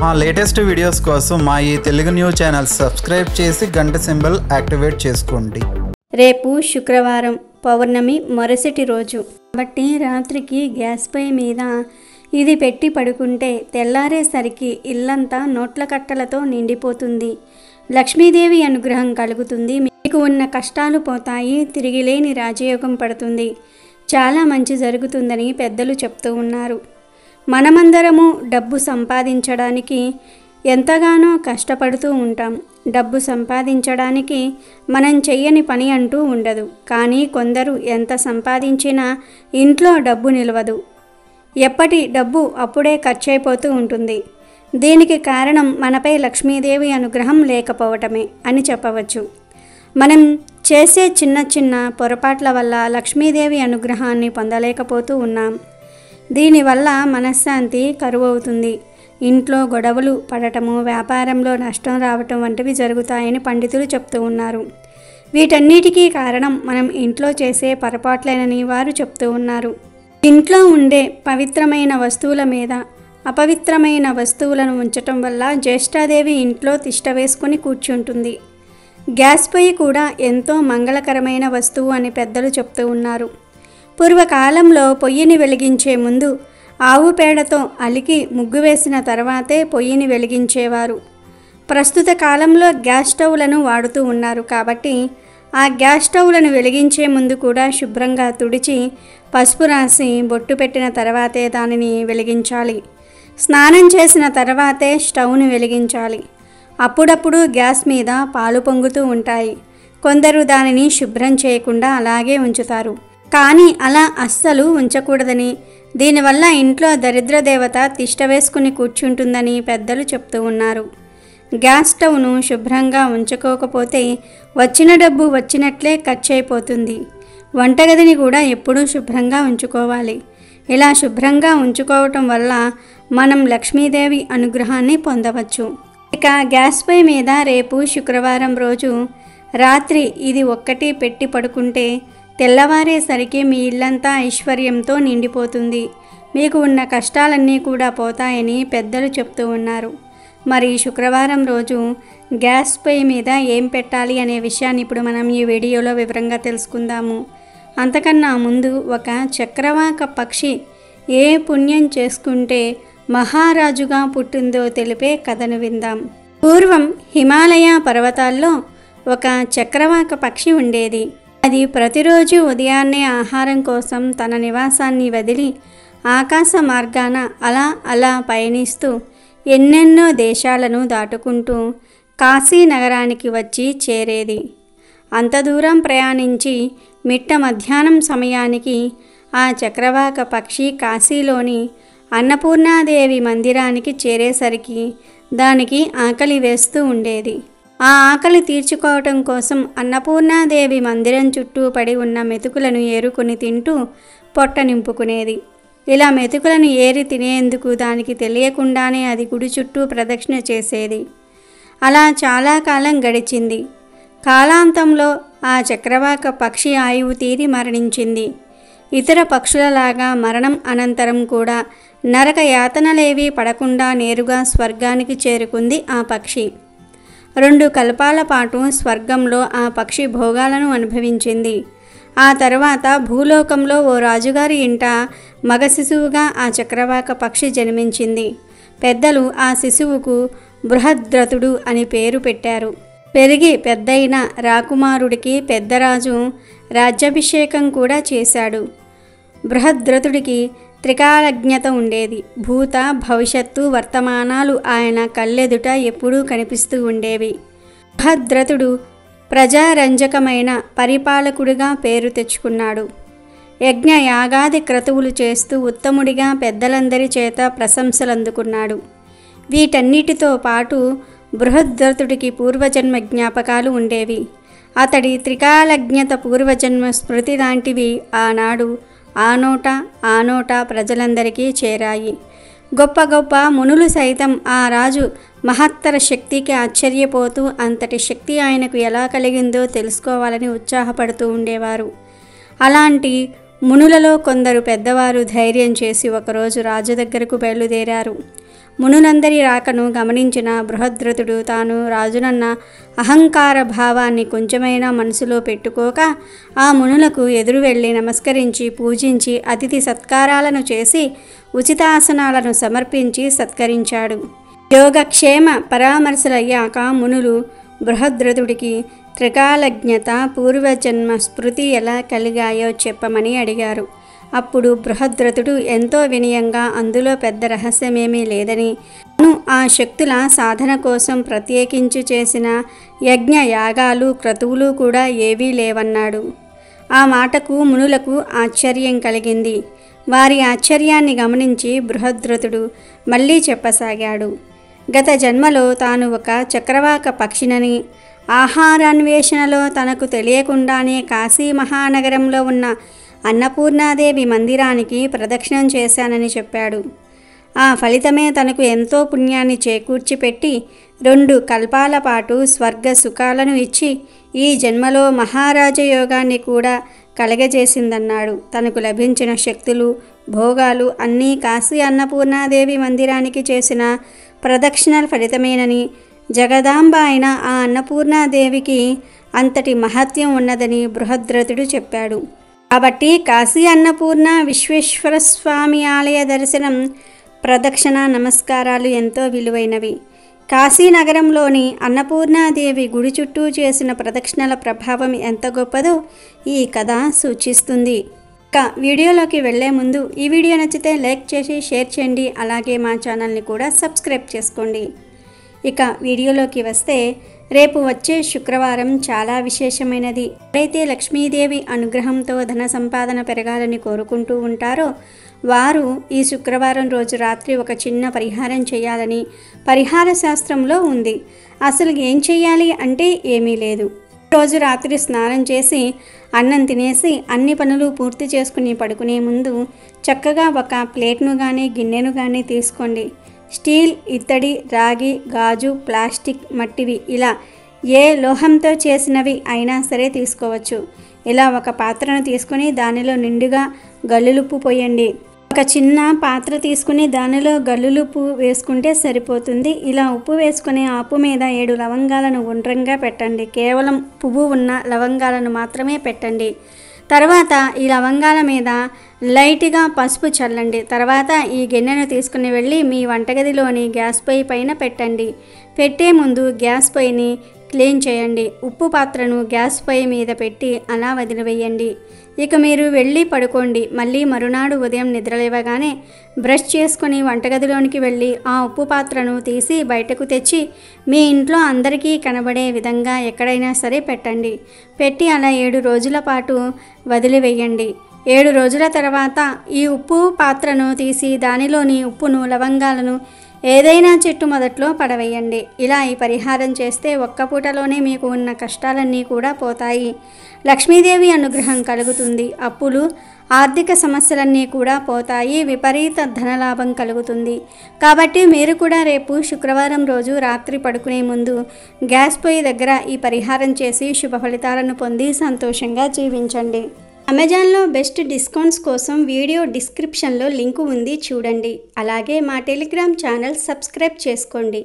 మా latest videos కోసం మా ఈ తెలుగు న్యూస్ ఛానల్ సబ్స్క్రైబ్ చేసి గంట సింబల్ యాక్టివేట్ చేసుకోండి. రేపు శుక్రవారం పౌర్ణమి మరుసటి రోజు కాబట్టి రాత్రికి గ్యాస్ పొయ్యి మీద ఇది పెట్టి పడుకుంటే తెల్లారేసరికి ఇల్లంతా నోట్ల కట్టలతో నిండిపోతుంది. లక్ష్మీదేవి అనుగ్రహం కలుగుతుంది. మీకు ఉన్న కష్టాలు పోతాయి. తిరిగిలేని రాజయోగం పడుతుంది. చాలా మంచి జరుగుతుందని పెద్దలు చెప్తూ ఉన్నారు. మనమందరము డబ్బు సంపాదించడానికి ఎంతగానో కష్టపడుతూ ఉంటాం. డబ్బు సంపాదించడానికి మనం చెయ్యని పని అంటూ ఉండదు. కానీ కొందరు ఎంత సంపాదించినా ఇంట్లో డబ్బు నిలవదు. ఎప్పటి డబ్బు అప్పుడే ఖర్చయిపోతూ ఉంటుంది. దీనికి కారణం మనపై లక్ష్మీదేవి అనుగ్రహం లేకపోవటమే అని చెప్పవచ్చు. మనం చేసే చిన్న చిన్న పొరపాట్ల వల్ల లక్ష్మీదేవి అనుగ్రహాన్ని పొందలేకపోతూ ఉన్నాం. దీనివల్ల మనశ్శాంతి కరువవుతుంది. ఇంట్లో గొడవలు పడటము, వ్యాపారంలో నష్టం రావటం వంటివి జరుగుతాయని పండితులు చెప్తూ ఉన్నారు. వీటన్నిటికీ కారణం మనం ఇంట్లో చేసే పొరపాట్లేనని వారు చెప్తూ ఉన్నారు. ఇంట్లో ఉండే పవిత్రమైన వస్తువుల మీద అపవిత్రమైన వస్తువులను ఉంచటం వల్ల జ్యేష్ఠాదేవి ఇంట్లో తిష్ట వేసుకొని కూర్చుంటుంది. గ్యాస్ పొయ్యి కూడా ఎంతో మంగళకరమైన వస్తువు అని పెద్దలు చెప్తూ ఉన్నారు. పూర్వకాలంలో పొయ్యిని వెలిగించే ముందు ఆవు పేడతో అలికి ముగ్గు వేసిన తర్వాతే పొయ్యిని వెలిగించేవారు. ప్రస్తుత కాలంలో గ్యాస్ స్టవ్లను వాడుతూ ఉన్నారు కాబట్టి ఆ గ్యాస్ స్టవ్లను వెలిగించే ముందు కూడా శుభ్రంగా తుడిచి పసుపు రాసి బొట్టు పెట్టిన తర్వాతే దానిని వెలిగించాలి. స్నానం చేసిన తర్వాతే స్టవ్ను వెలిగించాలి. అప్పుడప్పుడు గ్యాస్ మీద పాలు పొంగుతూ ఉంటాయి. కొందరు దానిని శుభ్రం చేయకుండా అలాగే ఉంచుతారు. కానీ అలా అస్సలు ఉంచకూడదని, దీనివల్ల ఇంట్లో దరిద్ర దేవత తిష్ట వేసుకుని కూర్చుంటుందని పెద్దలు చెప్తూ ఉన్నారు. గ్యాస్ స్టవ్ను శుభ్రంగా ఉంచుకోకపోతే వచ్చిన డబ్బు వచ్చినట్లే ఖర్చు అయిపోతుంది. వంటగదిని కూడా ఎప్పుడూ శుభ్రంగా ఉంచుకోవాలి. ఇలా శుభ్రంగా ఉంచుకోవటం వల్ల మనం లక్ష్మీదేవి అనుగ్రహాన్ని పొందవచ్చు. ఇక గ్యాస్ పొయ్యి మీద రేపు శుక్రవారం రోజు రాత్రి ఇది ఒక్కటి పెట్టి పడుకుంటే తెల్లవారేసరికి మీ ఇల్లంతా ఐశ్వర్యంతో నిండిపోతుంది. మీకు ఉన్న కష్టాలన్నీ కూడా పోతాయని పెద్దలు చెప్తూ ఉన్నారు. మరి శుక్రవారం రోజు గ్యాస్ పొయ్యి మీద ఏం పెట్టాలి అనే విషయాన్ని ఇప్పుడు మనం ఈ వీడియోలో వివరంగా తెలుసుకుందాము. అంతకన్నా ముందు ఒక చక్రవాక పక్షి ఏ పుణ్యం చేసుకుంటే మహారాజుగా పుట్టిందో తెలిపే కథను విందాం. పూర్వం హిమాలయ పర్వతాల్లో ఒక చక్రవాక పక్షి ఉండేది. అది ప్రతిరోజు ఉదయాన్నే ఆహారం కోసం తన నివాసాన్ని వదిలి ఆకాశ మార్గాన అలా పయనిస్తూ ఎన్నెన్నో దేశాలను దాటుకుంటూ కాశీ నగరానికి వచ్చి చేరేది. అంత దూరం ప్రయాణించి మిట్ట మధ్యాహ్నం సమయానికి ఆ చక్రవాక పక్షి కాశీలోని అన్నపూర్ణాదేవి మందిరానికి చేరేసరికి దానికి ఆకలి వేస్తూ ఉండేది. ఆ ఆకలి తీర్చుకోవటం కోసం అన్నపూర్ణాదేవి మందిరం చుట్టూ పడి ఉన్న మెతుకులను ఏరుకొని తింటూ పొట్ట నింపుకునేది. ఇలా మెతుకులను ఏరి తినేందుకు దానికి తెలియకుండానే అది గుడి చుట్టూ ప్రదక్షిణ చేసేది. అలా చాలా కాలం గడిచింది. కాలాంతంలో ఆ చక్రవాక పక్షి ఆయువు తీరి మరణించింది. ఇతర పక్షులలాగా మరణం అనంతరం కూడా నరక యాతనలేవీ పడకుండా నేరుగా స్వర్గానికి చేరుకుంది ఆ పక్షి. 2 కల్పాల పాటు స్వర్గంలో ఆ పక్షి భోగాలను అనుభవించింది. ఆ తర్వాత భూలోకంలో ఓ రాజుగారి ఇంట మగ శిశువుగా ఆ చక్రవాక పక్షి జన్మించింది. పెద్దలు ఆ శిశువుకు బృహద్రథుడు అని పేరు పెట్టారు. పెరిగి పెద్దయిన రాకుమారుడికి పెద్దరాజు రాజ్యాభిషేకం కూడా చేశాడు. బృహద్రథుడికి త్రికాలజ్ఞత ఉండేది. భూత భవిష్యత్తు వర్తమానాలు ఆయన కళ్ళెదుట ఎప్పుడూ కనిపిస్తూ ఉండేవి. బృహద్రథుడు ప్రజారంజకమైన పరిపాలకుడిగా పేరు తెచ్చుకున్నాడు. యజ్ఞ యాగాది క్రతువులు చేస్తూ ఉత్తముడిగా పెద్దలందరి చేత ప్రశంసలందుకున్నాడు. వీటన్నిటితో పాటు బృహద్రథుడికి పూర్వజన్మ జ్ఞాపకాలు ఉండేవి. అతడి త్రికాలజ్ఞత పూర్వజన్మ స్మృతి లాంటివి ఆనాడు ఆ నోట ప్రజలందరికీ చేరాయి. గొప్ప గొప్ప మునులు సైతం ఆ రాజు మహత్తర శక్తికి ఆశ్చర్యపోతూ అంతటి శక్తి ఆయనకు ఎలా కలిగిందో తెలుసుకోవాలని ఉత్సాహపడుతూ ఉండేవారు. అలాంటి మునులలో కొందరు పెద్దవారు ధైర్యం చేసి ఒకరోజు రాజు దగ్గరకు బయలుదేరారు. మునులందరి రాకను గమనించిన బృహద్రథుడు తాను రాజునన్న అహంకార భావాన్ని కొంచెమైనా మనసులో పెట్టుకోక ఆ మునులకు ఎదురు వెళ్ళి నమస్కరించి పూజించి అతిథి సత్కారాలను చేసి ఉచితాసనాలను సమర్పించి సత్కరించాడు. యోగక్షేమ పరామర్శలయ్యాక మునులు బృహద్రథుడికి త్రికాలజ్ఞత పూర్వజన్మ స్మృతి ఎలా కలిగాయో చెప్పమని అడిగారు. అప్పుడు బృహద్రథుడు ఎంతో వినయంగా అందులో పెద్ద రహస్యమేమీ లేదని, తాను ఆ శక్తుల సాధన కోసం ప్రత్యేకించి చేసిన యజ్ఞ యాగాలు క్రతువులు కూడా ఏవీ లేవన్నాడు. ఆ మాటకు మునులకు ఆశ్చర్యం కలిగింది. వారి ఆశ్చర్యాన్ని గమనించి బృహద్రథుడు మళ్ళీ చెప్పసాగాడు. గత జన్మలో తాను ఒక చక్రవాక పక్షినని, ఆహారాన్వేషణలో తనకు తెలియకుండానే కాశీ మహానగరంలో ఉన్న అన్నపూర్ణాదేవి మందిరానికి ప్రదక్షిణం చేశానని చెప్పాడు. ఆ ఫలితమే తనకు ఎంతో పుణ్యాన్ని చేకూర్చి పెట్టి 2 కల్పాల పాటు స్వర్గ సుఖాలను ఇచ్చి ఈ జన్మలో మహారాజయోగాన్ని కూడా కలగజేసిందన్నాడు. తనకు లభించిన శక్తులు భోగాలు అన్నీ కాశీ అన్నపూర్ణాదేవి మందిరానికి చేసిన ప్రదక్షిణల ఫలితమేనని, జగదాంబ అయిన ఆ అన్నపూర్ణాదేవికి అంతటి మహత్యం ఉన్నదని బృహద్రథుడు చెప్పాడు. కాబట్టి కాశీ అన్నపూర్ణ విశ్వేశ్వర స్వామి ఆలయ దర్శనం, ప్రదక్షిణ నమస్కారాలు ఎంతో విలువైనవి. కాశీ నగరంలోని అన్నపూర్ణాదేవి గుడి చుట్టూ చేసిన ప్రదక్షిణల ప్రభావం ఎంత గొప్పదో ఈ కథ సూచిస్తుంది. ఇక వీడియోలోకి వెళ్లే ముందు ఈ వీడియో నచ్చితే లైక్ చేసి షేర్ చేయండి. అలాగే మా ఛానల్ని కూడా సబ్స్క్రైబ్ చేసుకోండి. ఇక వీడియోలోకి వస్తే, రేపు వచ్చే శుక్రవారం చాలా విశేషమైనది. ఎవరైతే లక్ష్మీదేవి అనుగ్రహంతో ధన సంపాదన పెరగాలని కోరుకుంటూ ఉంటారో వారు ఈ శుక్రవారం రోజు రాత్రి ఒక చిన్న పరిహారం చేయాలని పరిహార శాస్త్రంలో ఉంది. అసలు ఏం చేయాలి అంటే ఏమీ లేదు. రోజు రాత్రి స్నానం చేసి అన్నం తినేసి అన్ని పనులు పూర్తి చేసుకుని పడుకునే ముందు చక్కగా ఒక ప్లేట్ను కానీ గిన్నెను కానీ తీసుకోండి. స్టీల్, ఇత్తడి, రాగి, గాజు, ప్లాస్టిక్, మట్టివి ఇలా ఏ లోహంతో చేసినవి అయినా సరే తీసుకోవచ్చు. ఇలా ఒక పాత్రను తీసుకుని దానిలో నిండుగా గల్లులుప్పు పోయండి. ఒక చిన్న పాత్ర తీసుకుని దానిలో గల్లులుప్పు వేసుకుంటే సరిపోతుంది. ఇలా ఉప్పు వేసుకుని ఆపు మీద 7 లవంగాలను గుండ్రంగా పెట్టండి. కేవలం పువ్వు ఉన్న లవంగాలను మాత్రమే పెట్టండి. తర్వాత ఈ లవంగాల మీద లైట్గా పసుపు చల్లండి. తర్వాత ఈ గిన్నెను తీసుకుని వెళ్ళి మీ వంటగదిలోని గ్యాస్ పొయ్యి పైన పెట్టండి. పెట్టే ముందు గ్యాస్ పొయ్యిని క్లీన్ చేయండి. ఉప్పు పాత్రను గ్యాస్ పొయ్యి మీద పెట్టి అలా వదిలివేయండి. ఇక మీరు వెళ్ళి పడుకోండి. మళ్ళీ మరునాడు ఉదయం నిద్రలేవగానే బ్రష్ చేసుకుని వంటగదిలోనికి వెళ్ళి ఆ ఉప్పు పాత్రను తీసి బయటకు తెచ్చి మీ ఇంట్లో అందరికీ కనబడే విధంగా ఎక్కడైనా సరే పెట్టండి. పెట్టి అలా 7 రోజుల పాటు వదిలివేయండి. 7 రోజుల తర్వాత ఈ ఉప్పు పాత్రను తీసి దానిలోని ఉప్పును, లవంగాలను ఏదైనా చెట్టు మొదట్లో పడవేయండి. ఇలా ఈ పరిహారం చేస్తే ఒక్క పూటలోనే మీకు ఉన్న కష్టాలన్నీ కూడా పోతాయి. లక్ష్మీదేవి అనుగ్రహం కలుగుతుంది. అప్పులు, ఆర్థిక సమస్యలన్నీ కూడా పోతాయి. విపరీత ధనలాభం కలుగుతుంది. కాబట్టి మీరు కూడా రేపు శుక్రవారం రోజు రాత్రి పడుకునే ముందు గ్యాస్ పొయ్యి దగ్గర ఈ పరిహారం చేసి శుభ ఫలితాలను పొంది సంతోషంగా జీవించండి. అమెజాన్లో బెస్ట్ డిస్కౌంట్స్ కోసం వీడియో డిస్క్రిప్షన్లో లింకు ఉంది, చూడండి. అలాగే మా టెలిగ్రామ్ ఛానల్ సబ్స్క్రైబ్ చేసుకోండి.